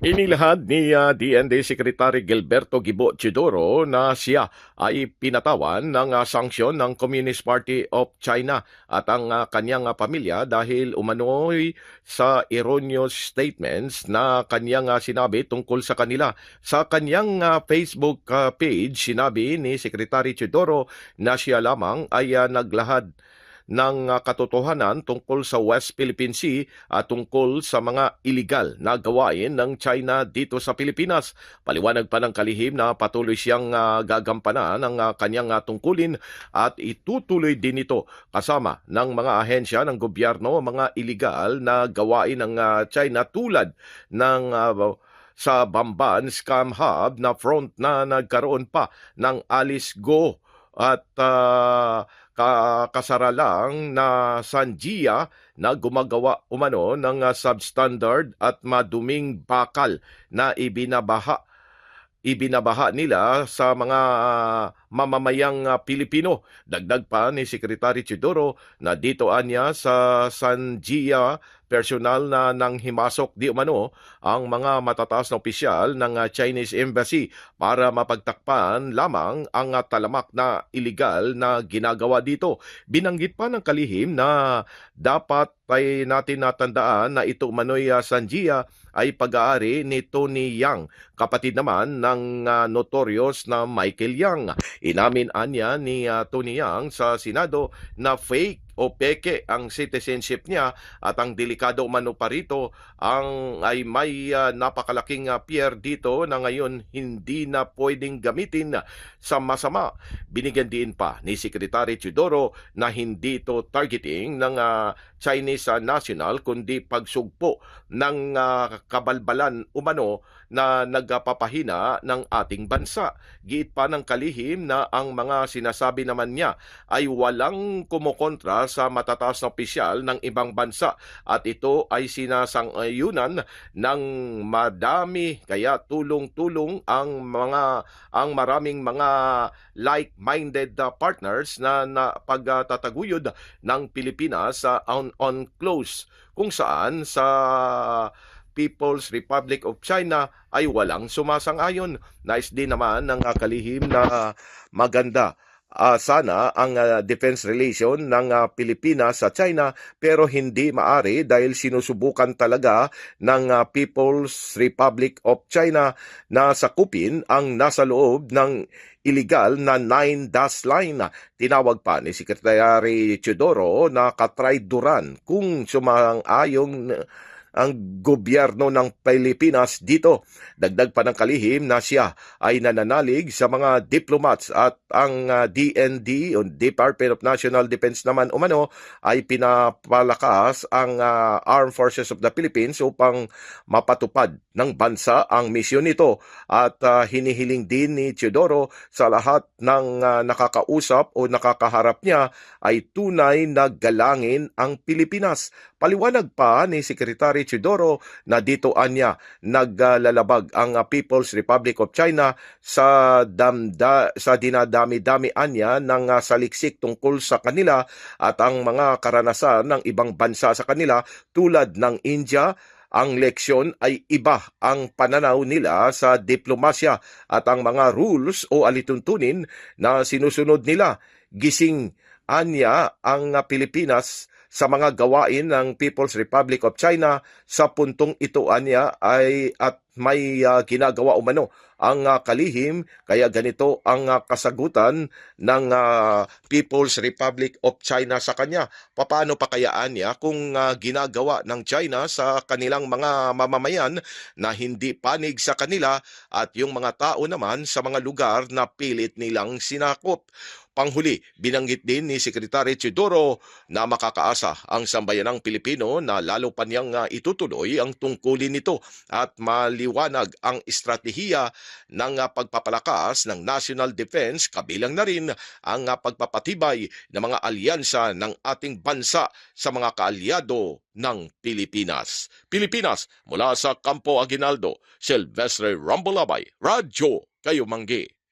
Inilahad ni DND Secretary Gilberto Gibo Chidoro na siya ay pinatawan ng sanksyon ng Communist Party of China at ang kanyang pamilya dahil umano'y sa erroneous statements na kanyang sinabi tungkol sa kanila. Sa kanyang Facebook page, sinabi ni Secretary Chidoro na siya lamang ay naglahad ng katotohanan tungkol sa West Philippine Sea at tungkol sa mga iligal na gawain ng China dito sa Pilipinas. Paliwanag pa ng kalihim na patuloy siyang gagampanan ng kanyang tungkulin at itutuloy din ito kasama ng mga ahensya ng gobyerno, mga iligal na gawain ng China tulad ng sa Bamban Scam Hub na front na nagkaroon pa ng Alice Go at kasaralang na Sanjia na gumagawa umano ng substandard at maduming bakal na ibinabaha nila sa mga mamamayang Pilipino. Dagdag pa ni Secretary Chidoro na dito anya sa Sanjia personal na nang himasok di umano ang mga matataas na opisyal ng Chinese Embassy para mapagtakpan lamang ang talamak na iligal na ginagawa dito. Binanggit pa ng kalihim na dapat ay natin natandaan na ito umano'y Sanjia ay pag-aari ni Tony Yang, kapatid naman ng notorious na Michael Yang. Inamin anya ni Tony Yang sa Senado na fake o peke ang citizenship niya at ang delikado umano pa rito ay may napakalaking pier dito na ngayon hindi na pwedeng gamitin sa masama. Binigyan din pa ni Secretary Chidoro na hindi ito targeting ng Chinese national kundi pagsugpo ng kabalbalan umano na nagpapahina ng ating bansa. Giit pa ng kalihim na ang mga sinasabi naman niya ay walang kumukontra sa matataas na opisyal ng ibang bansa at ito ay sinasang-ayunan ng madami kaya tulong-tulong ang maraming mga like-minded partners na pagtataguyod ng Pilipinas sa UNCLOS kung saan sa People's Republic of China ay walang sumasang-ayon. Nais din naman ng kalihim na maganda sana ang defense relation ng Pilipinas sa China pero hindi maari dahil sinusubukan talaga ng People's Republic of China na sakupin ang nasa loob ng illegal na 9-dash line. Tinawag pa ni Secretary Chidoro na katrayduran kung sumang-ayong ang gobyerno ng Pilipinas dito. Dagdag pa ng kalihim na siya ay nananalig sa mga diplomats at ang DND o Department of National Defense naman umano ay pinapalakas ang Armed Forces of the Philippines upang mapatupad ng bansa ang misyon nito at hinihiling din ni Chidoro sa lahat ng nakakausap o nakakaharap niya ay tunay na galangin ang Pilipinas. Paliwanag pa ni Secretary Chidoro na dito anya naglalabag ang People's Republic of China sa dinadami-dami anya ng saliksik tungkol sa kanila at ang mga karanasan ng ibang bansa sa kanila tulad ng India. Ang leksyon ay iba ang pananaw nila sa diplomasya at ang mga rules o alituntunin na sinusunod nila. Gising anya ang Pilipinas sa mga gawain ng People's Republic of China sa puntong ito anya ay at may ginagawa umano ang kalihim kaya ganito ang kasagutan ng People's Republic of China sa kanya. Paano pa kayaan niya kung ginagawa ng China sa kanilang mga mamamayan na hindi panig sa kanila at yung mga tao naman sa mga lugar na pilit nilang sinakop. Panghuli, binanggit din ni Secretary Chidoro na makakaasa ang sambayanang Pilipino na lalo pa niyang itutuloy ang tungkulin nito at maliwanag ang estratehiya ng pagpapalakas ng national defense kabilang na rin ang pagpapatibay ng mga alyansa ng ating bansa sa mga kaalyado ng Pilipinas. Pilipinas, mula sa Campo Aguinaldo, Silvestre Rambolabay, Radyo Kayo Manggi.